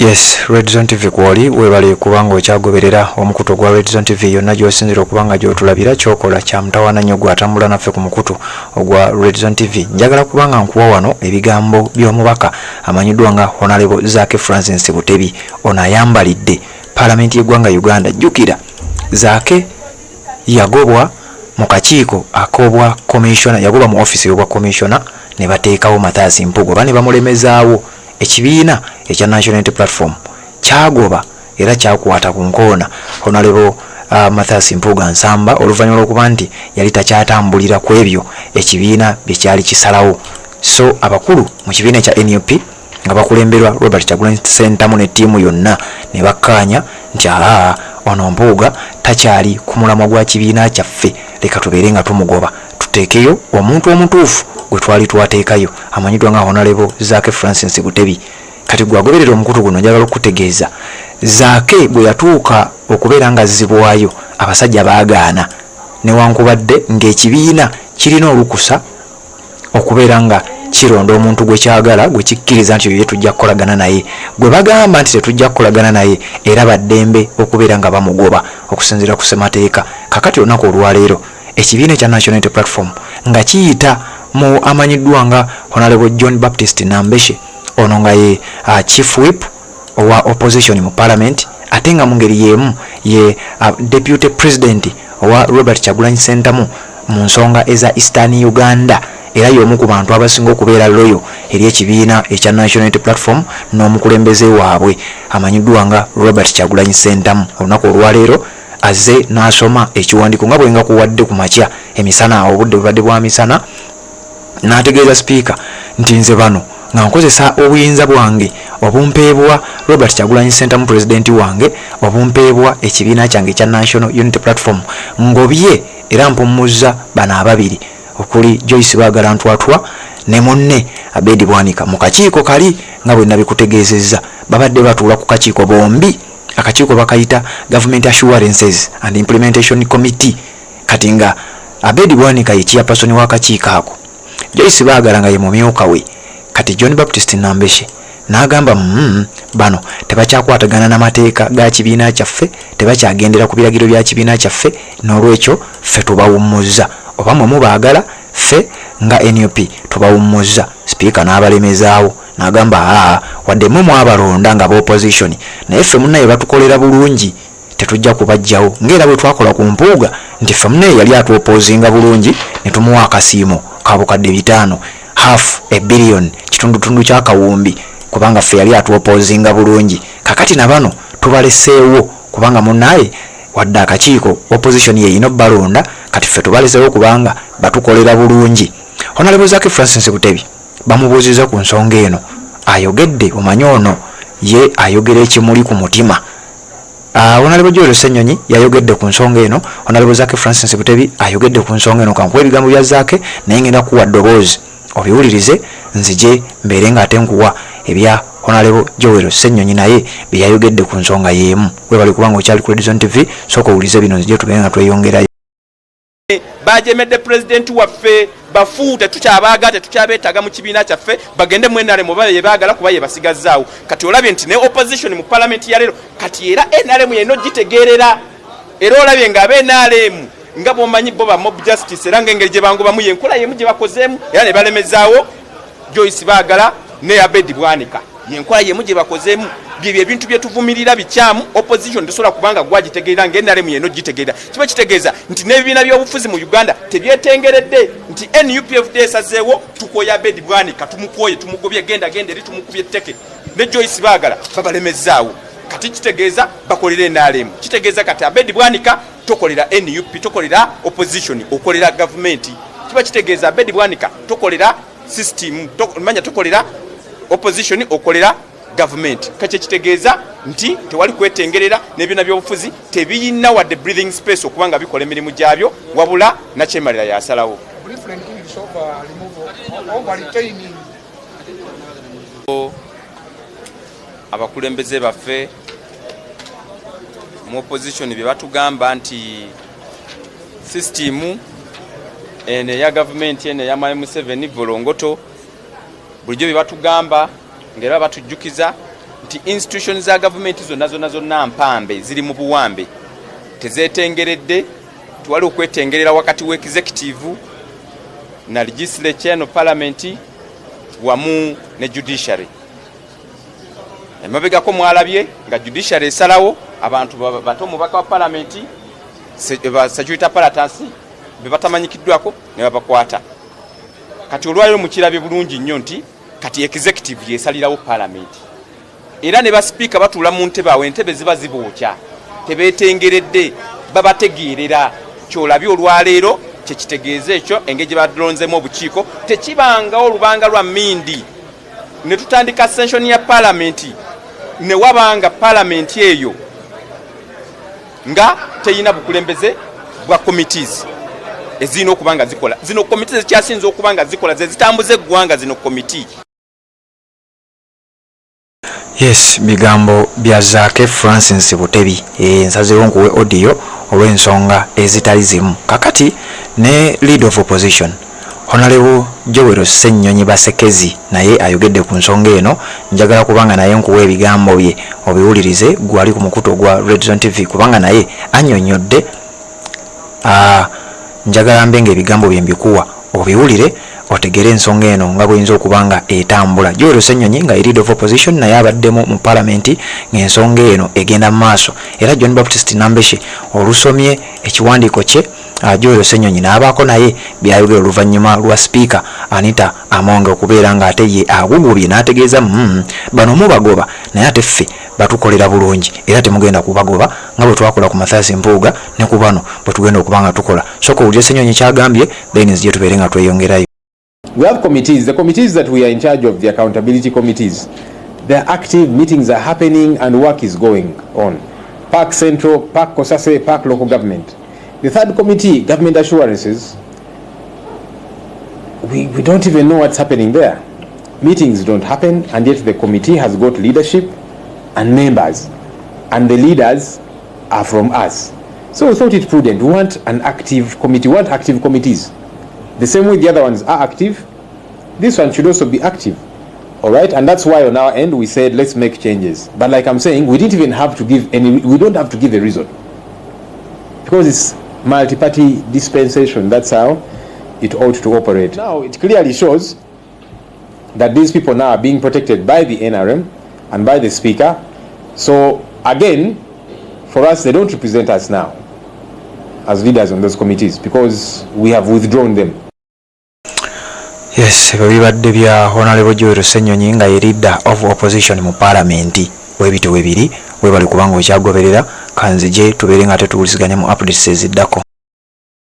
Yes, Red Zone TV kwali webale kubanga okyagoberera omukutu gwa Red Zone TV yonna gy'osinzira okubanga gy'otulabira kyokola kya mutawaana nnyo gwatambula naffe ku mukutu ogwa Red Zone TV. Njagala kubanga nkuwa wano ebigambo by'omubaka amanyiddwa nga Honorable Zaake Francis Butebi ono ayambalidde Paalamenti y'eggwanga Uganda. Jjukira Zaake yagobwa mu kakiiko ak'obwa commissioner, yagobwa mu office y'obwa commissioner ne bateekawo Mathias Mpugo bane bamulemezaawo. Ekibiina ekya National Unity Platform kyagoba era kyakwata ku nkoona Honorable Mathias Mpugo Nsamba oluvannyuma lw'okuba nti yali takyatambulira ku ebyo ekibiina bye kyali kisalawo. So abakulu mu kibiina ekya NUP nga bakulemberwa Robert Kyagulanyi Ssentamu ne ttiimu yonna ne bakkaanya nti ono Mpuuga takyali ku mulamwa gwa kibiina kyaffe, leka tubeere nga tumugoba, tuteekeyo omuntu omutuufu gwe twali twateekayo amanyiddwa nga Honorable Zaake Francis Butebi. Kati gwagoberera omukutu guno njagala okutegeeza Zaake bwe yatuuka okubeera nga azzibwayo abasajja baagaana newankubadde ng'ekibiina kirina olukusa okubeera nga kironda omuntu gwe kyagala gwe kikkiriza nti ye tujja kukolagana naye, gwe bagamba nti tetujja kukolagana naye era baddembe okubeera nga bamugoba okusinziira ku ssemateeka. Kakati olunaku olwaleero ekibiina ekya National Unity Platform nga kiyita mu amanyiddwa nga Honorable John Baptist Nambeshe ono nga ye chief whip owa opposition mu parliament ate nga mu ngeri yemu ye deputy president owa Robert Kyagulanyi Ssentamu mu nsonga eza Eastern Uganda era y'omu ku bantu abasinga okubeera loyo eri ekibiina ekya National Unity Platform n'omukulembeze waabwe amanyiddwa nga Robert Kyagulanyi Ssentamu. Olunaku olwaleero azze n'asoma ekiwandiiko nga bwenga kuwadde ku makya emisana obudde bubadde bwa misana n'ategeeza speaker nti nze bano nga nkozesa obuyinza bwange obumpeebwa Robert Kyagulanyi Ssentamu pulezidenti wange obumpeebwa ekibiina kyange ekya National Unity Platform ngobye era mpummuzza bano ababiri okuli Joyce Baagala Ntwatwa ne munne Abedi Bwanika mu kakiiko kali nga bwe nabikutegeezezza babadde batuula ku kakiiko bombi. Akakiiko bakayita Government Assurances and Implementation Committee. Kati nga Abedi Bwanika ye chairperson w'akakiiko ako, Joyce Baagala nga ye mumyuka we. Kati John Baptist Nambeshe n'agamba bano tebakyakwatagana n'amateeka ga kibiina kyaffe, tebakyagendera ku biragiro bya kibiina kyaffe, n'olwekyo ffe tubawummuzza oba mwe mubaagala ffe nga NUP tubawummuzza. Speaker n'abalemezaawo n'agamba wadde mwe mwabalonda nga opposition naye ffe munnaye batukolera bulungi tetujja kubajjawo ng'era bwe twakola ku Mpuuga nti ffe munnaye yali atuopoozinga bulungi ne tumuwa akasiimo ka bukadde 5 $500 million kitundutundu ky'akawumbi kubanga ffe yali atuopoozinga bulungi. Kakati na bano tubaleseewo kubanga munnaye wadde akakiiko opposition ye ino balonda kati ffe tubaleseewo kubanga batukolera bulungi. Honorable Zaake Francis Butebi bamubuuziza ku nsonga eno ayogedde omanyi ono ye ayogera ekimuli ku mutima. Honorable George Ssenyonyi yayogedde ku nsonga eno, Honorable Zaake Francis Butebi ayogedde ku nsonga eno. Kankuwa ebigambo bya Zaake naye ngenda kuwa ddoboozi obiwulirize nzije mbeere nga ate nkuwa ebya Honorable George Ssenyonyi naye bye yayogedde ku nsonga y'emu. Webali kubanga okyali ku Red Zone TV sooka owulize bino nzije tugende nga tweyongerayo. Bajemedde president waffe bafu tetukyabaagala tetukyabeetaaga mu kibiina kyaffe bagende mu NRM oba ye baagala kuba ye basigazzaawo. Kati olabye nti ne opposition mu parliament ya leero kati era NRM yeno gitegeerera era olabye nga abe NRM nga bwomanyi bo ba mob justice era ng'engeri gye bangobamu yenkola yemu gye bakozeemu era ne balemezaawo Joyce Baagala ne Abedi Bwanika yenkola yemu gye bakozeemu. Bye bintu bye tuvumirira bikyamu opposition tesobola kubanga gwagitegeera ng'NRM yeno gitegeera. Kiba kitegeeza nti n'ebibiina by'obufuzi mu Uganda tebyetengeredde nti NUPFD esazeewo tukoya Abedi Bwanika tumukoye tumugobye genda eri tumukubye etteke ne Joyce Baagala babalemezaawo. Kati kitegeeza bakolera NRM, kitegeeza kati Abedi Bwanika tokolera NUP tokolera opposition okolera government. Kiba kitegeeza Abedi Bwanika tokolera system manya tokolera opposition okolera government. Kache kitegeeza nti tewali kwetengerera n'ebyona by'obufuzi tebiyina wadde breathing space okubanga bikola emirimu gyabyo wabula na kyemalira yasalawo. Abakulembeze baffe mu opposition bye batugamba nti system ene ya government ene ya M7 volongoto bulijjo bye batugamba ngera batujjukiza nti institutions za government zonna mpambe ziri mu buwambe tezetengeredde tuwali okwetengerera wakati wa executive na legislature no parliament wamu ne judiciary. Emabegako mwalabye nga judiciary esalawo abantu bato mubaka wa parliament security apparatus bebatamanyikiddwako ne babakwata. Kati olwaliro mukirabye bulungi nnyo nti kati executive yesalirawo parliament. Era ne ba speaker batula mu ntebe awo entebe ziba zibookya tebetengeredde babategeerera kyolabye olwaleero kyekitegeeza ekyo engeri badronzemu obukiiko tekibanga olubanga lwa mindi ne tutandika session ya parliament ne wabanga parliament eyo nga teyina bukulembeze bwa committees ezino okubanga zikola zino committees ekyasinze okubanga zikola ze zitambuze eggwanga zino committee. Yes, bigambo bya Zaake Francis Butebi nsazeewo nkuwe audio olw'ensonga ezitali zimu. Kakati ne leader of opposition Honorable Joel Ssennyonyi Basekezi naye ayogedde ku nsonga eno. Njagala kubanga naye nkuwe ebigambo bye obiwulirize gwali ku mukuto gwa Red Zone TV kubanga naye annyonnyodde. Njagala mbenga ebigambo bye mbikuwa obiwulire otegere ensonga eno nga bw'eyinza okubanga etambula. Joel Ssennyonyi nga leader of opposition naye abaddemu mu parliament ng'ensonga eno egenda mu maaso. Era John Baptist Nambeshe olusomye ekiwandiiko kye Joel Ssennyonyi n'abaako naye byayogera oluvannyuma lwa speaker Anita Among okubeera ng'ate ye agugubye n'ategeeza bano mubagoba naye ate ffe batukolera bulungi era temugenda kubagoba nga bwe twakola ku Mathias Mpuuga ne ku bano bwe tugenda okubanga tukola. Sooka owulire Ssennyonyi kyagambye then nzije tubeere nga tweyongerayo. We have committees. The committees that we are in charge of, the accountability committees, they're active, meetings are happening and work is going on. Park Central, Park Kosase, Park Local Government. The third committee, Government Assurances, we don't even know what's happening there. Meetings don't happen, and yet the committee has got leadership and members, and the leaders are from us. So we thought it prudent. We want an active committee, we want active committees. The same way the other ones are active, this one should also be active. All right, and that's why on our end we said let's make changes. But like I'm saying, we didn't even have to give any, we don't have to give a reason. Because it's multi-party dispensation, that's how it ought to operate. Now it clearly shows that these people now are being protected by the NRM and by the Speaker. So again, for us, they don't represent us now as leaders on those committees because we have withdrawn them. Yes, bibadde bya Honorable Joel Ssennyonyi nga ye leader of opposition mu parliament. Webito webiri webali kubanga okyagoberera kanzije tubeere nga tetuwuliziganya mu updates eziddako.